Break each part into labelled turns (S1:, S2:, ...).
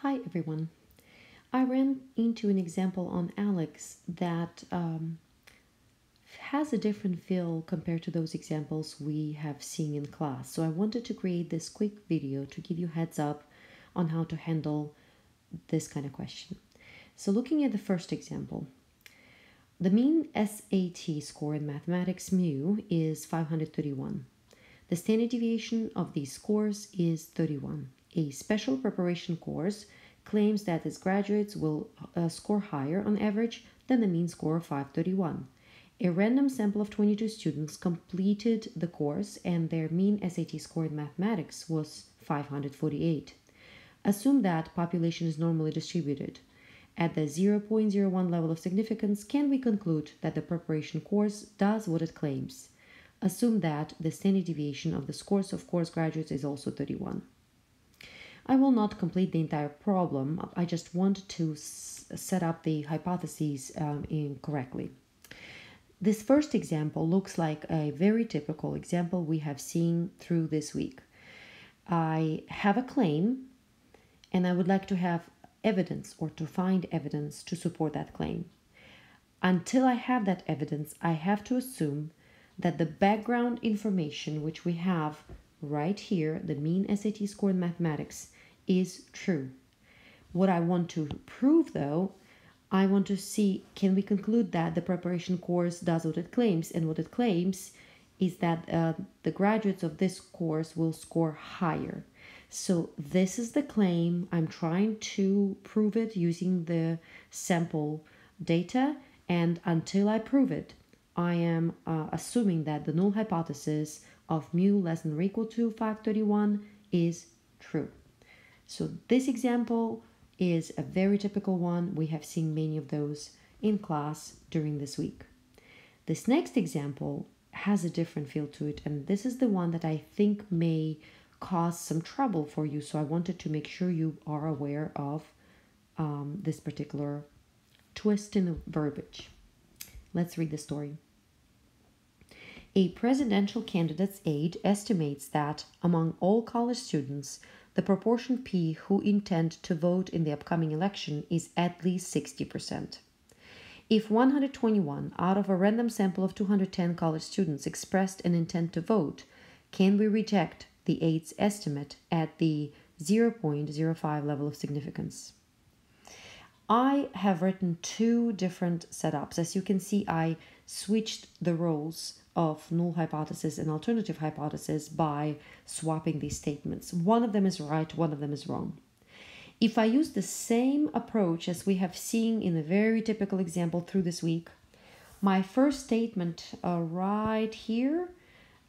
S1: Hi everyone. I ran into an example on ALEKS that has a different feel compared to those examples we have seen in class. So I wanted to create this quick video to give you heads up on how to handle this kind of question. So looking at the first example, the mean SAT score in mathematics mu is 531. The standard deviation of these scores is 31. A special preparation course claims that its graduates will score higher on average than the mean score of 531. A random sample of 22 students completed the course and their mean SAT score in mathematics was 548. Assume that population is normally distributed. At the 0.01 level of significance, can we conclude that the preparation course does what it claims? Assume that the standard deviation of the scores of course graduates is also 31. I will not complete the entire problem. I just want to set up the hypotheses incorrectly. This first example looks like a very typical example we have seen through this week. I have a claim and I would like to have evidence or to find evidence to support that claim. Until I have that evidence, I have to assume that the background information which we have right here, the mean SAT score in mathematics, is true. What I want to prove though, I want to see, can we conclude that the preparation course does what it claims? And what it claims is that the graduates of this course will score higher. So this is the claim. I'm trying to prove it using the sample data, and until I prove it, I am assuming that the null hypothesis of mu less than or equal to 531 is true. So this example is a very typical one. We have seen many of those in class during this week. This next example has a different feel to it, and this is the one that I think may cause some trouble for you. So I wanted to make sure you are aware of this particular twist in the verbiage. Let's read the story. A presidential candidate's aide estimates that among all college students, the proportion P who intend to vote in the upcoming election is at least 60%. If 121 out of a random sample of 210 college students expressed an intent to vote, can we reject the aide's estimate at the 0.05 level of significance? I have written two different setups. As you can see, I switched the roles of null hypothesis and alternative hypothesis by swapping these statements. One of them is right, one of them is wrong. If I use the same approach as we have seen in a very typical example through this week, my first statement right here,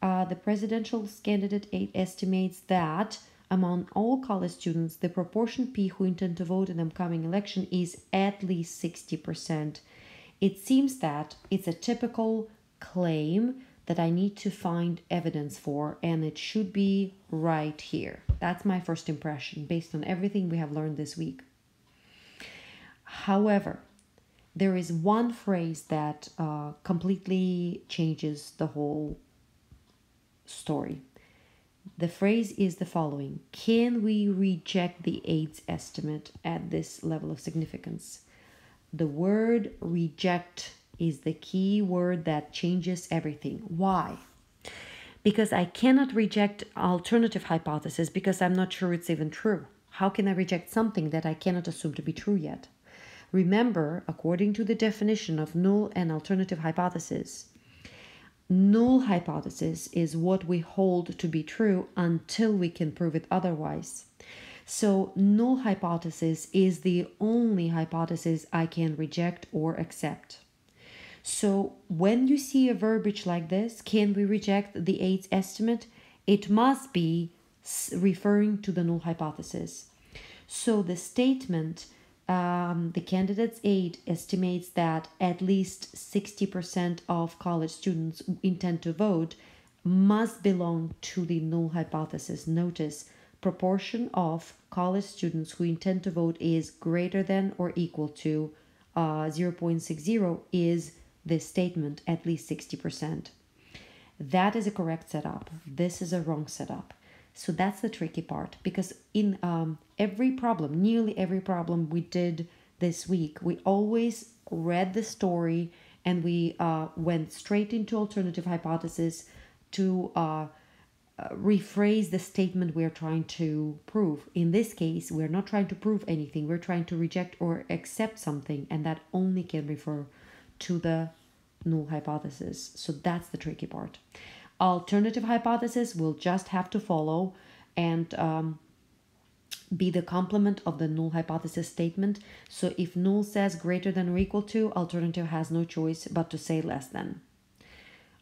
S1: the presidential candidate aide estimates that among all college students, the proportion P who intend to vote in the upcoming election is at least 60%. It seems that it's a typical claim that I need to find evidence for, and it should be right here. That's my first impression based on everything we have learned this week. However, there is one phrase that completely changes the whole story. The phrase is the following: can we reject the aide's estimate at this level of significance? The word reject is the key word that changes everything. Why? Because I cannot reject alternative hypothesis because I'm not sure it's even true. How can I reject something that I cannot assume to be true yet? Remember, according to the definition of null and alternative hypothesis, null hypothesis is what we hold to be true until we can prove it otherwise. So null hypothesis is the only hypothesis I can reject or accept. So when you see a verbiage like this, can we reject the aide's estimate? It must be referring to the null hypothesis. So the statement, the candidate's aide estimates that at least 60% of college students intend to vote, must belong to the null hypothesis. Notice, proportion of college students who intend to vote is greater than or equal to 0.60 is this statement, at least 60%. That is a correct setup. This is a wrong setup. So that's the tricky part, because in every problem, nearly every problem we did this week, we always read the story and we went straight into alternative hypothesis to rephrase the statement we're trying to prove. In this case, we're not trying to prove anything, we're trying to reject or accept something, and that only can refer to the null hypothesis. So that's the tricky part. Alternative hypothesis will just have to follow and be the complement of the null hypothesis statement. So if null says greater than or equal to, alternative has no choice but to say less than.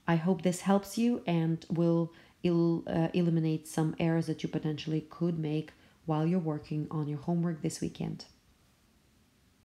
S1: I hope this helps you and will eliminate some errors that you potentially could make while you're working on your homework this weekend.